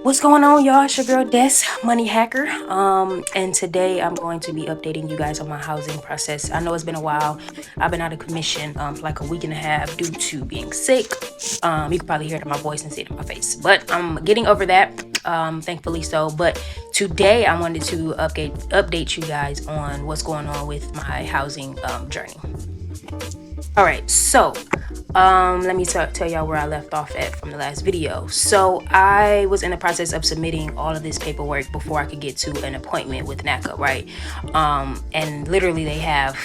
What's going on, y'all? It's your girl Des, Money Hacker. And today I'm going to be updating you guys on my housing process. I know it's been a while. I've been out of commission for like a week and a half due to being sick. You can probably hear it in my voice and see it in my face, but I'm getting over that. Thankfully so. But today I wanted to update you guys on what's going on with my housing journey. All right, so let me tell y'all where I left off at from the last video. So I was in the process of submitting all of this paperwork before I could get to an appointment with Naca, right? And literally they have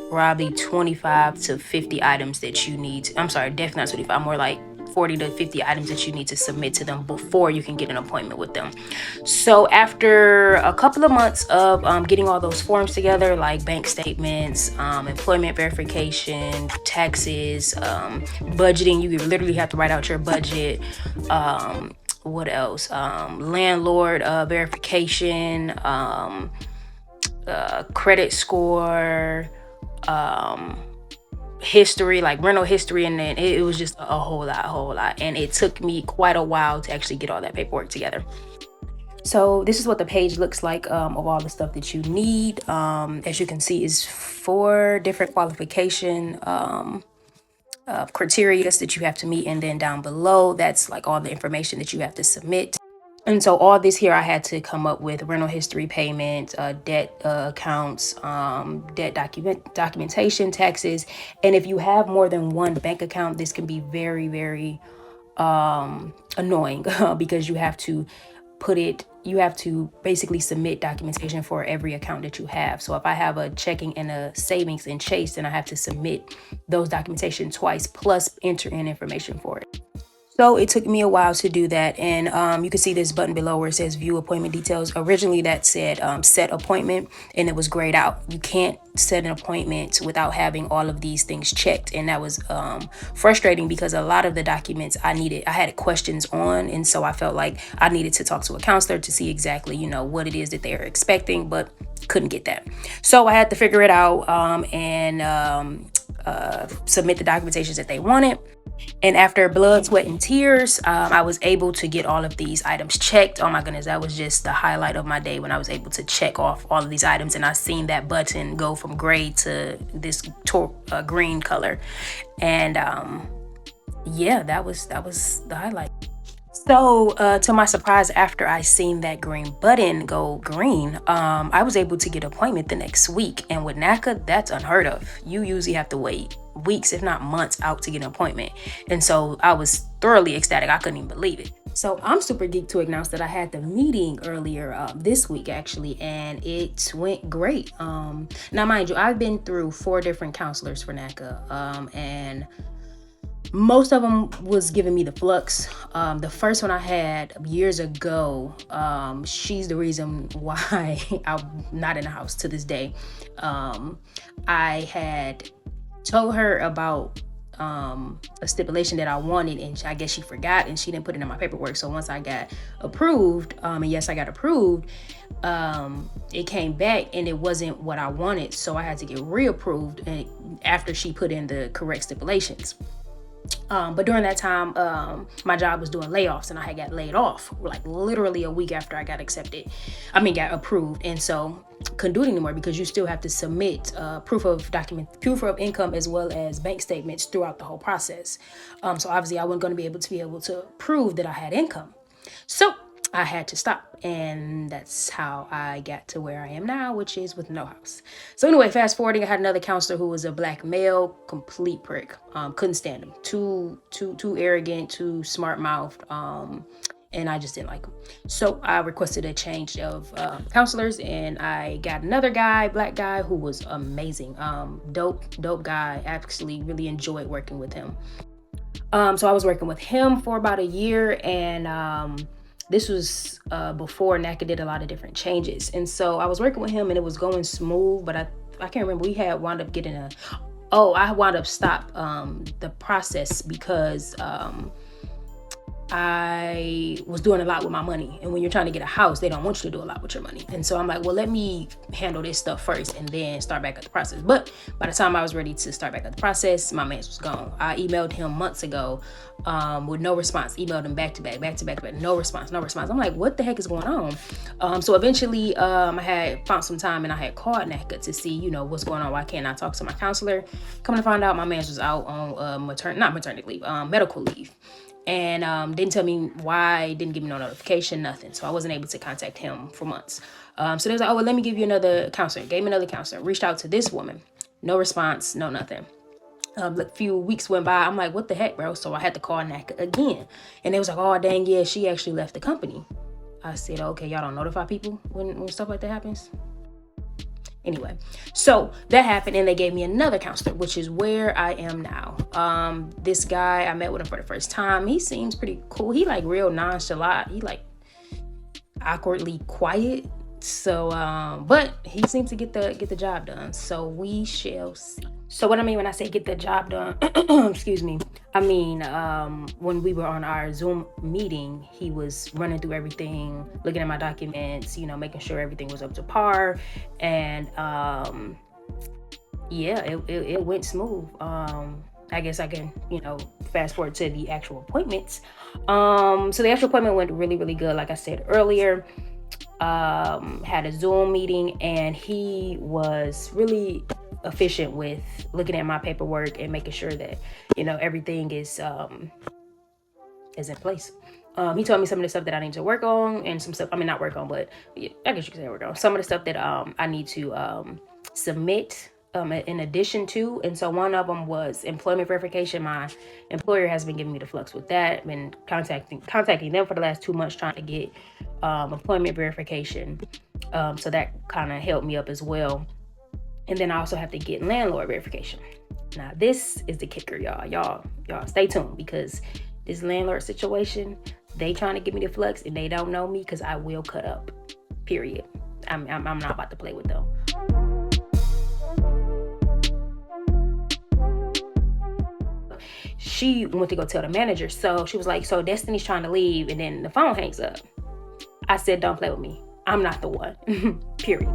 probably 25 to 50 items that you need. I'm sorry, definitely not 25, more like 40 to 50 items that you need to submit to them before you can get an appointment with them. So after a couple of months of getting all those forms together, like bank statements, employment verification, taxes, budgeting, you literally have to write out your budget. What else? Landlord verification, credit score, history, like rental history, and then it was just a whole lot, and it took me quite a while to actually get all that paperwork together. So this is what the page looks like of all the stuff that you need. As you can see, is 4 different qualification criteria that you have to meet, and then down below that's like all the information that you have to submit. And so all this here I had to come up with: rental history, payment, debt accounts, debt documentation, taxes. And if you have more than one bank account, this can be very, very annoying because you have to basically submit documentation for every account that you have. So if I have a checking and a savings in Chase, then I have to submit those documentation twice, plus enter in information for it. So it took me a while to do that. And you can see this button below where it says view appointment details. Originally that said set appointment, and it was grayed out. You can't set an appointment without having all of these things checked. And that was frustrating because a lot of the documents I had questions on. And so I felt like I needed to talk to a counselor to see exactly, what it is that they are expecting, but couldn't get that. So I had to figure it out and submit the documentations that they wanted. And after blood, sweat, and tears, I was able to get all of these items checked. Oh my goodness, that was just the highlight of my day when I was able to check off all of these items, and I seen that button go from gray to this green color. And yeah, that was the highlight. So to my surprise, after I seen that green button go green, I was able to get an appointment the next week. And with Naca, that's unheard of. You usually have to wait weeks, if not months, out to get an appointment. And so I was thoroughly ecstatic. I couldn't even believe it. So I'm super geeked to announce that I had the meeting earlier this week, actually, and it went great. Now, mind you, I've been through 4 different counselors for Naca, and most of them was giving me the flux. The first one I had years ago, she's the reason why I'm not in the house to this day. I had told her about a stipulation that I wanted, and I guess she forgot and she didn't put it in my paperwork. So once I got approved, and yes, I got approved, it came back and it wasn't what I wanted. So I had to get reapproved, and after she put in the correct stipulations. But during that time, my job was doing layoffs, and I had got laid off like literally a week after I got approved. And so couldn't do it anymore because you still have to submit proof of income as well as bank statements throughout the whole process. So obviously I wasn't going to be able to prove that I had income. So I had to stop, and that's how I got to where I am now, which is with no house. So anyway, fast forwarding, I had another counselor who was a black male, complete prick. Couldn't stand him. Too arrogant, too smart mouthed. And I just didn't like him. So I requested a change of counselors, and I got another guy, black guy, who was amazing. Dope guy. Actually really enjoyed working with him. So I was working with him for about a year, and this was before Naca did a lot of different changes. And so I was working with him and it was going smooth, but I can't remember. We had wound up getting I wound up stop the process because I was doing a lot with my money. And when you're trying to get a house, they don't want you to do a lot with your money. And so I'm like, well, let me handle this stuff first and then start back at the process. But by the time I was ready to start back at the process, my man was gone. I emailed him months ago with no response. Emailed him back to back, no response. I'm like, what the heck is going on? So eventually I had found some time and I had called Naca to see, what's going on. Why can't I talk to my counselor? Coming to find out, my man was out on medical leave. And didn't tell me why, didn't give me no notification, nothing. So I wasn't able to contact him for months. So they was like, oh, well, let me give you another counselor. Gave me another counselor. Reached out to this woman. No response, no nothing. A few weeks went by. I'm like, what the heck, bro? So I had to call NACA again. And they was like, oh, dang, yeah, she actually left the company. I said, okay, y'all don't notify people when stuff like that happens? Anyway, so that happened and they gave me another counselor, which is where I am now. This guy, I met with him for the first time. He seems pretty cool. He like real nonchalant. He like awkwardly quiet. So, but he seems to get the job done. So we shall see. So what I mean when I say get the job done, excuse me, I mean, when we were on our Zoom meeting, he was running through everything, looking at my documents, making sure everything was up to par. And, yeah, it went smooth. I guess I can, fast forward to the actual appointments. So the actual appointment went really, really good. Like I said earlier, had a Zoom meeting and he was really efficient with looking at my paperwork and making sure that everything is in place. He told me some of the stuff that I need to work on and some stuff, not work on, but yeah, I guess you could say work on some of the stuff that I need to submit in addition to. And so one of them was employment verification. My employer has been giving me the flux with that. Been contacting them for the last 2 months trying to get employment verification. So that kind of helped me up as well. And then I also have to get landlord verification. Now this is the kicker, y'all stay tuned, because this landlord situation, they trying to give me the flux and they don't know me, because I will cut up, period. I'm not about to play with them. She went to go tell the manager. So she was like, so Destiny's trying to leave, and then the phone hangs up. I said, don't play with me. I'm not the one, period.